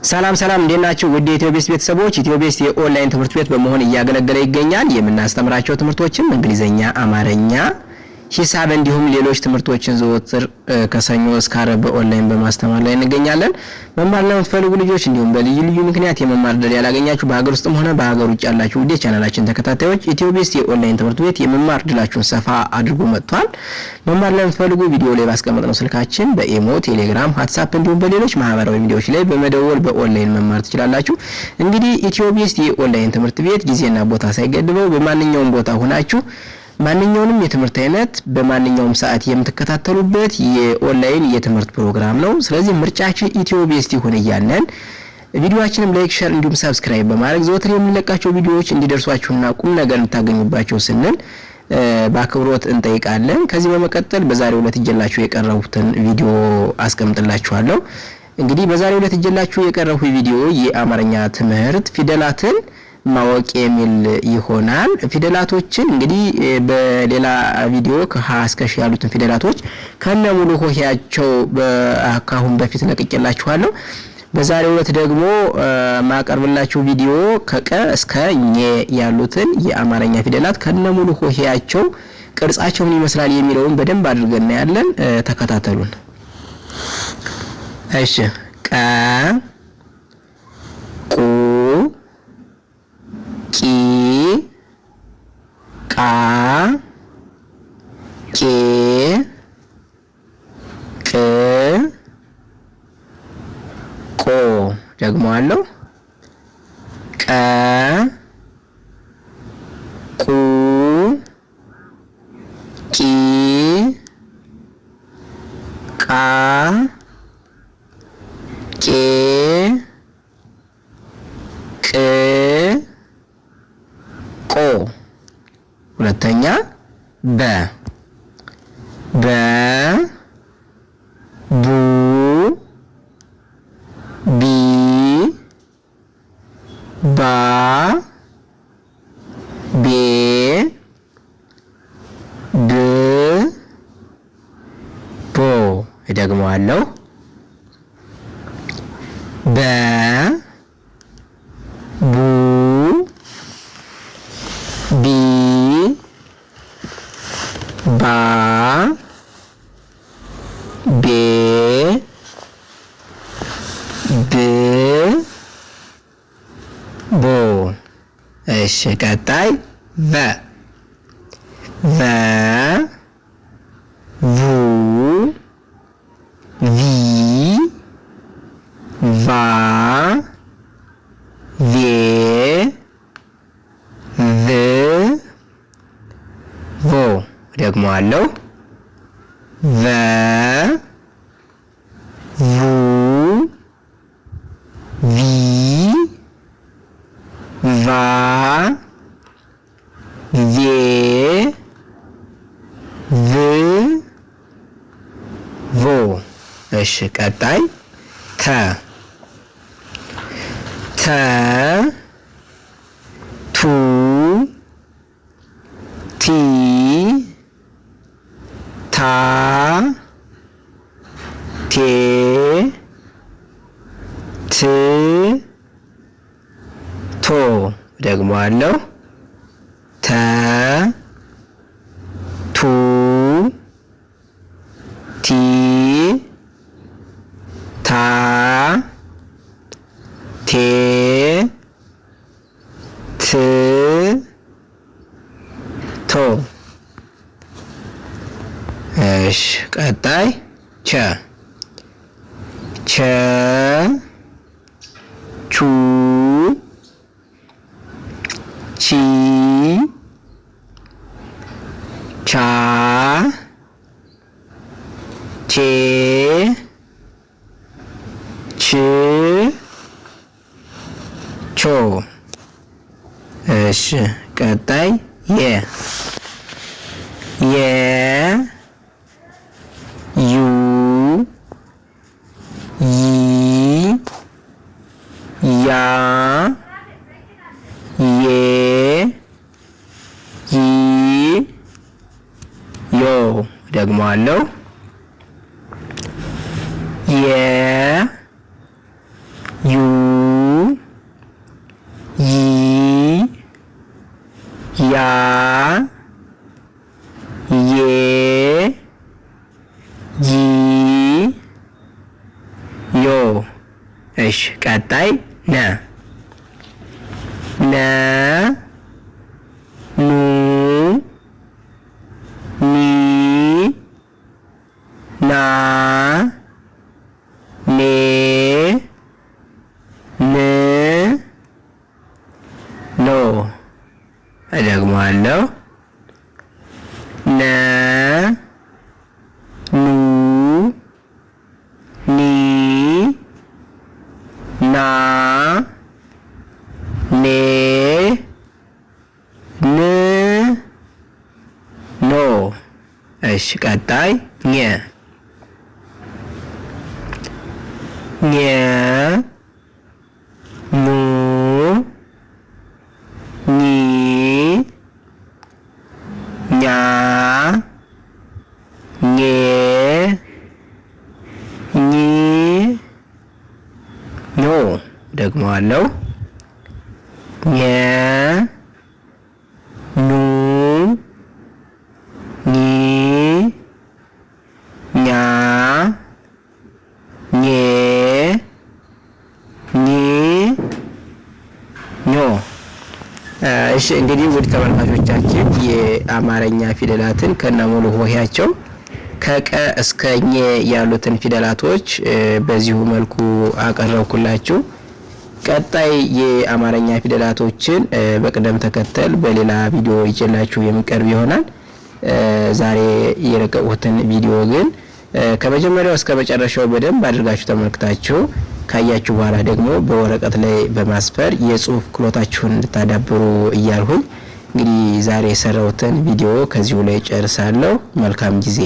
ሰላም እንዴት ናችሁ? ውድ የኢትዮቤስት ቤተሰቦች ኢትዮቤስት የኦንላይን ትምህርት ቤት በመሆን እያገለገለ ይገኛል። የምናስተምራቸው ትምህርቶችም እንግሊዘኛ፣ አማርኛ፣ ሂሳብ እንዲሁም ሌሎች ትምህርቶችን ዘወትር ከሰኞ እስከ ዓርብ በኦንላይን በማስተማር ላይ እንገኛለን። መማር ለምትፈልጉ ልጆች እንዲሁም በልዩ ልዩ ምክንያት የመማር ዕድል ያላገኛችሁ በሀገር ውስጥም ሆነ በሀገር ውጭ ያላችሁ ውድ የቻናላችን ተከታታዮች ኢትዮቤስት የኦንላይን ትምህርት ቤት የመማር ዕድላችሁን ሰፋ አድርጎ መጥቷል። መማር ለምትፈልጉ ቪዲዮ ላይ ባስቀመጥነው ስልካችን በኢሞ፣ ቴሌግራም፣ ዋትስአፕ እንዲሁም በሌሎች ማህበራዊ ሚዲያዎች ላይ በመደወል በኦንላይን መማር ትችላላችሁ። እንግዲህ ኢትዮቤስት የኦንላይን ትምህርት ቤት ጊዜና ቦታ ሳይገድበው በማንኛውም ቦታ ሆናችሁ ማንኛውንም የትምህርት አይነት በማንኛውም ሰዓት የምትከታተሉበት የኦንላይን የትምህርት ፕሮግራም ነው። ስለዚህ ምርጫችን ኢትዮቤስት ይሁን እያለን ቪዲዮአችንን ላይክ፣ ሼር እንዲሁም ሰብስክራይብ በማድረግ ዘወትር የምንለቃቸው ቪዲዮዎች እንዲደርሷችሁና ቁም ነገር እንታገኙባቸው ስንል በአክብሮት እንጠይቃለን። ከዚህ በመቀጠል በዛሬው ዕለት እጀላችሁ የቀረቡትን ቪዲዮ አስቀምጥላችኋለሁ። እንግዲህ በዛሬው ዕለት እጀላችሁ የቀረቡ ቪዲዮ የአማርኛ ትምህርት ፊደላትን ማወቅ የሚል ይሆናል። ፊደላቶችን እንግዲህ በሌላ ቪዲዮ ከሀ እስከ ሸ ያሉትን ፊደላቶች ከነሙሉ ሆሄያቸው በአካሁን በፊት ለቅቄላችኋለሁ። በዛሬው ዕለት ደግሞ ማቀርብላችሁ ቪዲዮ ከቀ እስከ ኘ ያሉትን የአማርኛ ፊደላት ከነሙሉ ሆሄያቸው ቅርጻቸውን ይመስላል የሚለውን በደንብ አድርገን እናያለን። ተከታተሉን። እሺ ቀ ቁ ቂ ቃ ቄ ቅ ቆ ደግሞ አለው ቀ ቁ ቂ ቃ ቄ ቅ ቆ። ሁለተኛ በ ቡ ቢ ባ ቤ ብ ቦ። እደግመዋለሁ በ ቡ ቢ ባ ቤ ብ ቦ። እሺ ቀጣይ ቨ ቡ ቪ ቫ ቬ ቭ ቮ። ደግሞ አለው ቨ ቡ ቪ ቫ ቬ ቭ ቮ። እሺ ቀጣይ ተ ቱ ቲ ታ ቴ ት ቶ። ደግሞ አለው ተ ቱ ቲ ታ ቴ ት ቶ። እሺ ቀጣይ ቸ ቹ ቺ ቻ ቼ ች ቾ። እሺ ቀጣይ የ ዩ ይ ያ ዬ ይ ዮ። ደግሞ አለው የ ዩ ያ የ ጂ ዮ። እሺ ቀጣይ ነ ኑ ኒ ና ኔ ን ኖ። እደግመዋለሁ። ነ ኑ ኒ ና ኔ ን ኖ። እሺ ቀጣይ ኘ ኘ ኙ ኚ ኛ ኜ ኚ ኞ። ደግመዋለሁ። ኘ ኙ ኚ ኛ ኜ ኚ ኞ። እሺ እንግዲህ ውድ ተመልካቾቻችን የአማርኛ ፊደላትን ከነሙሉ ሆሄያቸው ከቀ እስከ ኘ ያሉትን ፊደላቶች በዚሁ መልኩ አቀረብኩላችሁ። ቀጣይ የአማርኛ ፊደላቶችን በቅደም ተከተል በሌላ ቪዲዮ ይዤላችሁ የሚቀርብ ይሆናል። ዛሬ የለቀቁትን ቪዲዮ ግን ከመጀመሪያው እስከ መጨረሻው በደንብ አድርጋችሁ ተመልክታችሁ ካያችሁ በኋላ ደግሞ በወረቀት ላይ በማስፈር የጽሁፍ ክህሎታችሁን እንድታዳብሩ እያልሁኝ እንግዲህ ዛሬ የሰራሁትን ቪዲዮ ከዚሁ ላይ ጨርሳለሁ። መልካም ጊዜ